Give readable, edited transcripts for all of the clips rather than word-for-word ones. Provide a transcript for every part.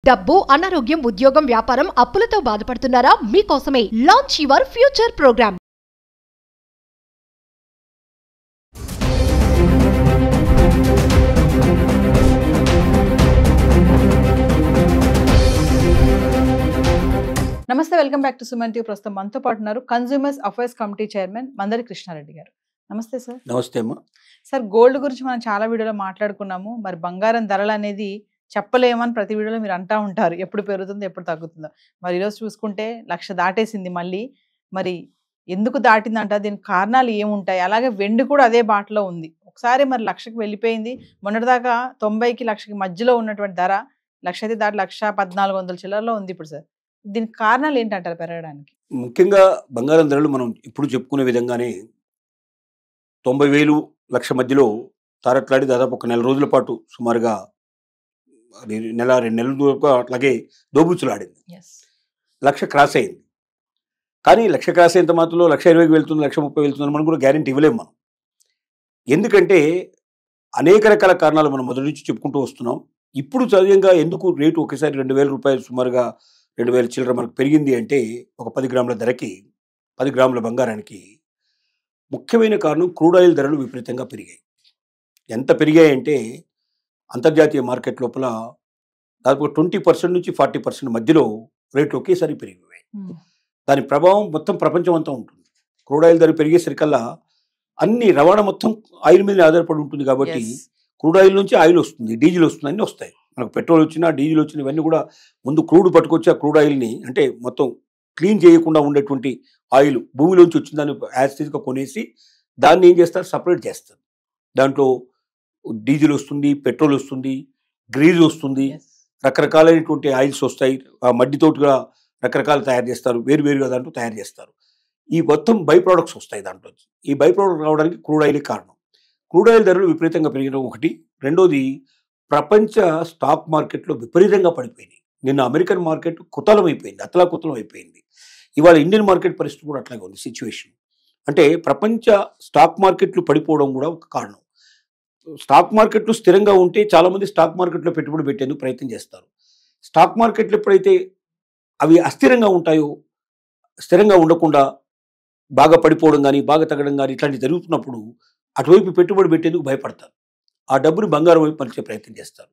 డబ్బు, అనారోగ్యం, ఉద్యోగం, వ్యాపారం, అప్పులతో బాధపడుతున్నారా? మీకోసమే లాంచ్ యువర్ ఫ్యూచర్ ప్రోగ్రామ్. నమస్తే, welcome back to Suman TV. ప్రస్తుతం మనతో పాటు ఉన్నారు consumers affairs committee chairman Mandari Krishnareddy గారు. నమస్తే సార్. నమస్తే అమ్మా. సార్, గోల్డ్ గురించి మనం చాలా వీడియోలో మాట్లాడుకున్నాము. మరి బంగారం ధరలు అనేది చెప్పలేమని ప్రతి వీడియోలో మీరు అంటా ఉంటారు, ఎప్పుడు పెరుగుతుందో ఎప్పుడు తగ్గుతుందో. మరి ఈరోజు చూసుకుంటే 1,00,000 దాటేసింది మళ్ళీ. మరి ఎందుకు దాటిందంట, దీనికి కారణాలు ఏముంటాయి? అలాగే వెండి కూడా అదే బాటలో ఉంది. ఒకసారి మరి 1,00,000కి వెళ్ళిపోయింది. మొన్నటిదాకా 90కి 1,00,000కి మధ్యలో ఉన్నటువంటి ధర 1,00,000 అయితే దాటి 1,1400 చిల్లరలో ఉంది ఇప్పుడు సార్. దీనికి కారణాలు ఏంటంటారు పెరగడానికి? ముఖ్యంగా బంగారం ధరలు మనం ఇప్పుడు చెప్పుకునే విధంగానే 90,000 1,00,000 మధ్యలో తారట్లాడి దాదాపు ఒక నెల రోజుల పాటు సుమారుగా నెల 2 నెలల వరకు అట్లాగే దోబూచులాడింది. 1,00,000 క్రాస్ అయింది. కానీ 1,00,000 క్రాస్ అయినంత మాత్రంలో 1,20,000కి వెళ్తుంది, 1,30,000 వెళ్తుంది మనం కూడా గ్యారెంటీ ఇవ్వలేము మనం. ఎందుకంటే అనేక రకాల కారణాలు మనం మొదటి నుంచి చెప్పుకుంటూ వస్తున్నాం. ఇప్పుడు సహజంగా ఎందుకు రేటు ఒకేసారి 2,000 రూపాయలు సుమారుగా 2,000 చిల్లర మనకు పెరిగింది అంటే, ఒక 10 గ్రాముల ధరకి 10 గ్రాముల బంగారానికి ముఖ్యమైన కారణం క్రూడ్ ఆయిల్ ధరలు విపరీతంగా పెరిగాయి. ఎంత పెరిగాయంటే అంతర్జాతీయ మార్కెట్ లోపల దాదాపు 20% నుంచి 40% మధ్యలో రేట్లు ఒకేసారి పెరిగిపోయాయి. దాని ప్రభావం మొత్తం ప్రపంచం అంతా ఉంటుంది. క్రూడ్ ఆయిల్ ధర పెరిగేసరికల్లా అన్ని రవాణా మొత్తం ఆయిల్ మీద ఆధారపడి ఉంటుంది. కాబట్టి క్రూడ్ ఆయిల్ నుంచి ఆయిల్ వస్తుంది, డీజిల్ వస్తుంది, అన్నీ వస్తాయి. మనకు పెట్రోల్ వచ్చినా డీజిల్ వచ్చినా ఇవన్నీ కూడా ముందు క్రూడ్ పట్టుకొచ్చి ఆ క్రూడ్ ఆయిల్ని అంటే మొత్తం క్లీన్ చేయకుండా ఉండేటువంటి ఆయిల్ భూమిలోంచి వచ్చిన దాన్ని యాసిడ్గా కొనేసి దాన్ని ఏం చేస్తారు, సపరేట్ చేస్తారు. దాంట్లో డీజిల్ వస్తుంది, పెట్రోల్ వస్తుంది, గ్రీజ్ వస్తుంది, రకరకాలైనటువంటి ఆయిల్స్ వస్తాయి. ఆ మడ్డితోటి కూడా రకరకాలు తయారు చేస్తారు, వేరువేరుగా దాంట్లో తయారు చేస్తారు. ఈ మొత్తం బై ప్రోడక్ట్స్ వస్తాయి దాంట్లో. ఈ బై ప్రోడక్ట్ రావడానికి క్రూడ్ ఆయిల్ కారణం. క్రూడ్ ఆయిల్ ధరలు విపరీతంగా పెరిగడం ఒకటి. రెండోది, ప్రపంచ స్టాక్ మార్కెట్లో విపరీతంగా పడిపోయినాయి. నిన్న అమెరికన్ మార్కెట్ కుతలం అయిపోయింది, అతలాకుతలం అయిపోయింది. ఇవాళ ఇండియన్ మార్కెట్ పరిస్థితి కూడా అట్లాగే ఉంది సిచ్యువేషన్. అంటే ప్రపంచ స్టాక్ మార్కెట్లు పడిపోవడం కూడా ఒక కారణం. స్టాక్ మార్కెట్లు స్థిరంగా ఉంటే చాలామంది స్టాక్ మార్కెట్లో పెట్టుబడి పెట్టేందుకు ప్రయత్నం చేస్తారు. స్టాక్ మార్కెట్లు ఎప్పుడైతే అవి అస్థిరంగా ఉంటాయో, స్థిరంగా ఉండకుండా బాగా పడిపోవడం కానీ బాగా తగ్గడం కానీ ఇట్లాంటివి జరుగుతున్నప్పుడు అటువైపు పెట్టుబడి పెట్టేందుకు భయపడతారు. ఆ డబ్బుని బంగారం వైపు మలిచే ప్రయత్నం చేస్తారు.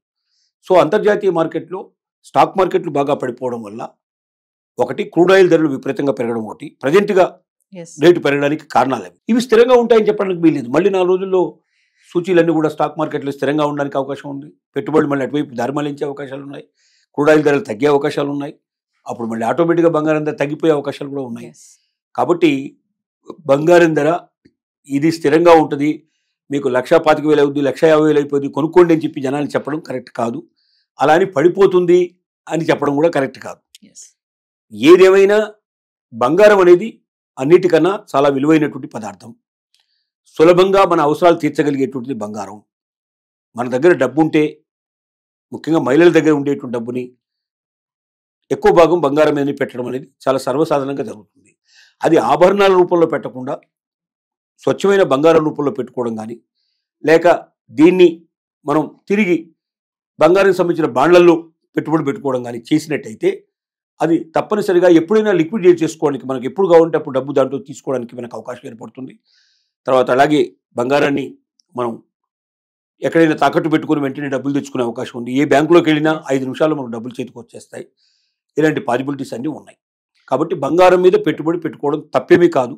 సో అంతర్జాతీయ మార్కెట్లో స్టాక్ మార్కెట్లు బాగా పడిపోవడం వల్ల ఒకటి క్రూడ్ ఆయిల్ ధరలు విపరీతంగా పెరగడం, ఒకటి ప్రజెంట్గా రేటు పెరగడానికి కారణాలు అవి. ఇవి స్థిరంగా ఉంటాయని చెప్పడానికి వీల్లేదు. మళ్ళీ 4 రోజుల్లో సూచీలన్నీ కూడా స్టాక్ మార్కెట్లో స్థిరంగా ఉండడానికి అవకాశం ఉంది. పెట్టుబడులు మళ్ళీ అటువైపు దారి మళ్లించే అవకాశాలు ఉన్నాయి. క్రూడ్ ఆయిల్ ధరలు తగ్గే అవకాశాలు ఉన్నాయి. అప్పుడు మళ్ళీ ఆటోమేటిక్గా బంగారం ధర తగ్గిపోయే అవకాశాలు కూడా ఉన్నాయి. కాబట్టి బంగారం ధర ఇది స్థిరంగా ఉంటుంది, మీకు 1,25,000 అవుద్ది, 1,50,000 అయిపోయింది, కొనుక్కోండి అని చెప్పి జనాలు చెప్పడం కరెక్ట్ కాదు. అలా అని పడిపోతుంది అని చెప్పడం కూడా కరెక్ట్ కాదు. ఏదేమైనా బంగారం అనేది అన్నిటికన్నా చాలా విలువైనటువంటి పదార్థం. సులభంగా మన అవసరాలు తీర్చగలిగేటువంటిది బంగారం. మన దగ్గర డబ్బు ఉంటే, ముఖ్యంగా మహిళల దగ్గర ఉండేటువంటి డబ్బుని ఎక్కువ భాగం బంగారం మీద పెట్టడం అనేది చాలా సర్వసాధారణంగా జరుగుతుంది. అది ఆభరణాల రూపంలో పెట్టకుండా స్వచ్ఛమైన బంగారం రూపంలో పెట్టుకోవడం కానీ, లేక దీన్ని మనం తిరిగి బంగారానికి సంబంధించిన బాండ్లలో పెట్టుబడి పెట్టుకోవడం కానీ చేసినట్టయితే అది తప్పనిసరిగా ఎప్పుడైనా లిక్విడేట్ చేసుకోవడానికి, మనకి ఎప్పుడు కావాలంటే అప్పుడు డబ్బు దాంట్లో తీసుకోవడానికి మనకు అవకాశం ఏర్పడుతుంది. తర్వాత అలాగే బంగారాన్ని మనం ఎక్కడైనా తాకట్టు పెట్టుకుని వెంటనే డబ్బులు తెచ్చుకునే అవకాశం ఉంది. ఏ బ్యాంకులోకి వెళ్ళినా 5 నిమిషాల్లో మనకు డబ్బులు చేతికి వచ్చేస్తాయి. ఇలాంటి పాసిబిలిటీస్ అన్నీ ఉన్నాయి. కాబట్టి బంగారం మీద పెట్టుబడి పెట్టుకోవడం తప్పేమీ కాదు.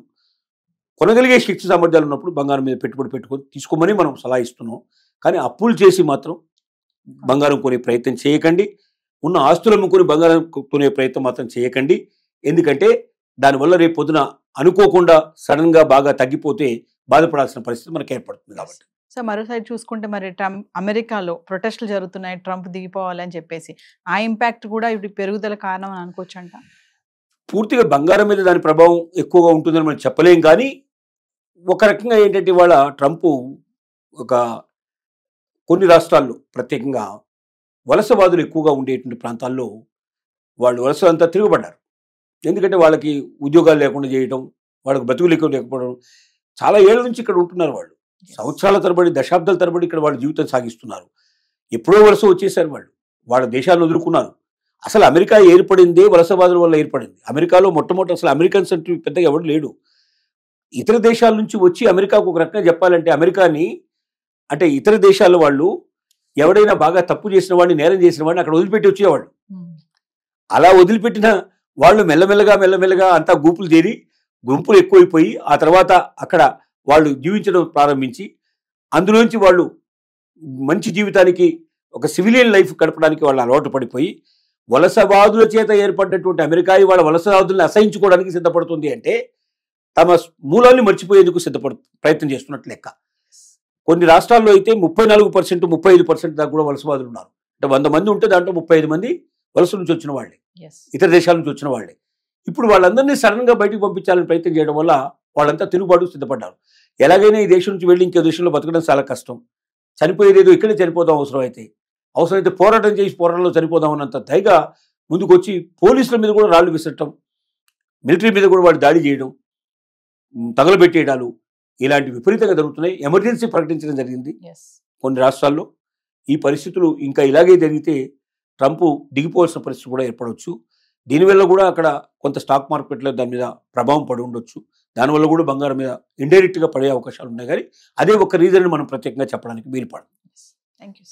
కొనగలిగే శక్తి సామర్థ్యాలు ఉన్నప్పుడు బంగారం మీద పెట్టుబడి పెట్టుకొని తీసుకోమని మనం సలహా ఇస్తున్నాం. కానీ అప్పులు చేసి మాత్రం బంగారం కొనే ప్రయత్నం చేయకండి. ఉన్న ఆస్తులు అమ్ముకొని బంగారం కొనే ప్రయత్నం మాత్రం చేయకండి. ఎందుకంటే దానివల్ల రేపు పొద్దున అనుకోకుండా సడన్గా బాగా తగ్గిపోతే బాధపడాల్సిన పరిస్థితి మనకు ఏర్పడుతుంది. కాబట్టి సో మరో సైడ్ చూసుకుంటే మరి అమెరికాలో ప్రొటెస్టులు జరుగుతున్నాయి, ట్రంప్ దిగిపోవాలని చెప్పేసి. ఆ ఇంపాక్ట్ కూడా ఇప్పుడు పెరుగుదల కారణం అని అనుకోవచ్చు అంట. పూర్తిగా బంగారం మీద దాని ప్రభావం ఎక్కువగా ఉంటుందని మనం చెప్పలేం. కానీ ఒక రకంగా ఏంటంటే ఇవాళ ట్రంప్ కొన్ని రాష్ట్రాల్లో ప్రత్యేకంగా వలసవాదులు ఎక్కువగా ఉండేటువంటి ప్రాంతాల్లో వాళ్ళు వలసలంతా తిరగబడ్డారు. ఎందుకంటే వాళ్ళకి ఉద్యోగాలు లేకుండా చేయడం, వాళ్ళకి బ్రతుకులు ఎక్కువ లేకపోవడం. చాలా ఏళ్ళ నుంచి ఇక్కడ ఉంటున్నారు వాళ్ళు. సంవత్సరాల తరబడి, దశాబ్దాల తరబడి ఇక్కడ వాళ్ళ జీవితం సాగిస్తున్నారు. ఎప్పుడో వలస వచ్చేసారు వాళ్ళు. వాళ్ళ దేశాలను వదులుకున్నారు. అసలు అమెరికా ఏర్పడిందే వలసవాదుల వల్ల ఏర్పడింది. అమెరికాలో మొట్టమొదటి అసలు అమెరికన్స్ అంటూ పెద్దగా ఎవడు లేడు. ఇతర దేశాల నుంచి వచ్చి అమెరికాకు ఒక రకంగా చెప్పాలంటే అమెరికాని అంటే ఇతర దేశాల వాళ్ళు ఎవడైనా బాగా తప్పు చేసిన వాడిని, నేరం చేసిన వాడిని అక్కడ వదిలిపెట్టి వచ్చేవాళ్ళు. అలా వదిలిపెట్టిన వాళ్ళు మెల్లమెల్లగా అంతా గుంపులు ఎక్కువైపోయి ఆ తర్వాత అక్కడ వాళ్ళు జీవించడం ప్రారంభించి అందులోంచి వాళ్ళు మంచి జీవితానికి ఒక సివిలియన్ లైఫ్ గడపడానికి వాళ్ళు అలవాటు పడిపోయి వలసవాదుల చేత ఏర్పడినటువంటి అమెరికా ఇవాళ వలసవాదుల్ని అసహించుకోవడానికి సిద్ధపడుతుంది అంటే తమ మూలాన్ని మర్చిపోయేందుకు ప్రయత్నం చేస్తున్నట్లు లెక్క. కొన్ని రాష్ట్రాల్లో అయితే 34%, 35% దాకా కూడా వలసవాదులు ఉన్నారు. అంటే 100 మంది ఉంటే దాంట్లో 35 మంది వలస నుంచి వచ్చిన వాళ్ళే, ఇతర దేశాల నుంచి వచ్చిన వాళ్ళే. ఇప్పుడు వాళ్ళందరినీ సడన్ గా బయటకు పంపించాలని ప్రయత్నం చేయడం వల్ల వాళ్ళంతా తిరుగుబాటుకు సిద్ధపడ్డారు. ఎలాగైనా ఈ దేశం నుంచి వెళ్ళి ఇంకో దేశంలో బతకడం చాలా కష్టం, చనిపోయేదేదో ఇక్కడే చనిపోదాం, అవసరమైతే పోరాటంలో చనిపోదాం అన్నంత దయగా ముందుకు వచ్చి పోలీసుల మీద కూడా రాళ్లు విసరటం, మిలిటరీ మీద కూడా వాడు దాడి చేయడం, తగలబెట్టేయడాలు ఇలాంటి విపరీతంగా జరుగుతున్నాయి. ఎమర్జెన్సీ ప్రకటించడం జరిగింది కొన్ని రాష్ట్రాల్లో. ఈ పరిస్థితులు ఇంకా ఇలాగే జరిగితే ట్రంప్ దిగిపోవాల్సిన పరిస్థితి కూడా ఏర్పడవచ్చు. దీనివల్ల కూడా అక్కడ కొంత స్టాక్ మార్కెట్లో దాని మీద ప్రభావం పడి ఉండొచ్చు. దానివల్ల కూడా బంగారం మీద ఇండైరెక్ట్గా పడే అవకాశాలు ఉన్నాయి. కానీ అదే ఒక రీజన్ మనం ప్రత్యేకంగా చెప్పడానికి వీలుపడదు. Thank you.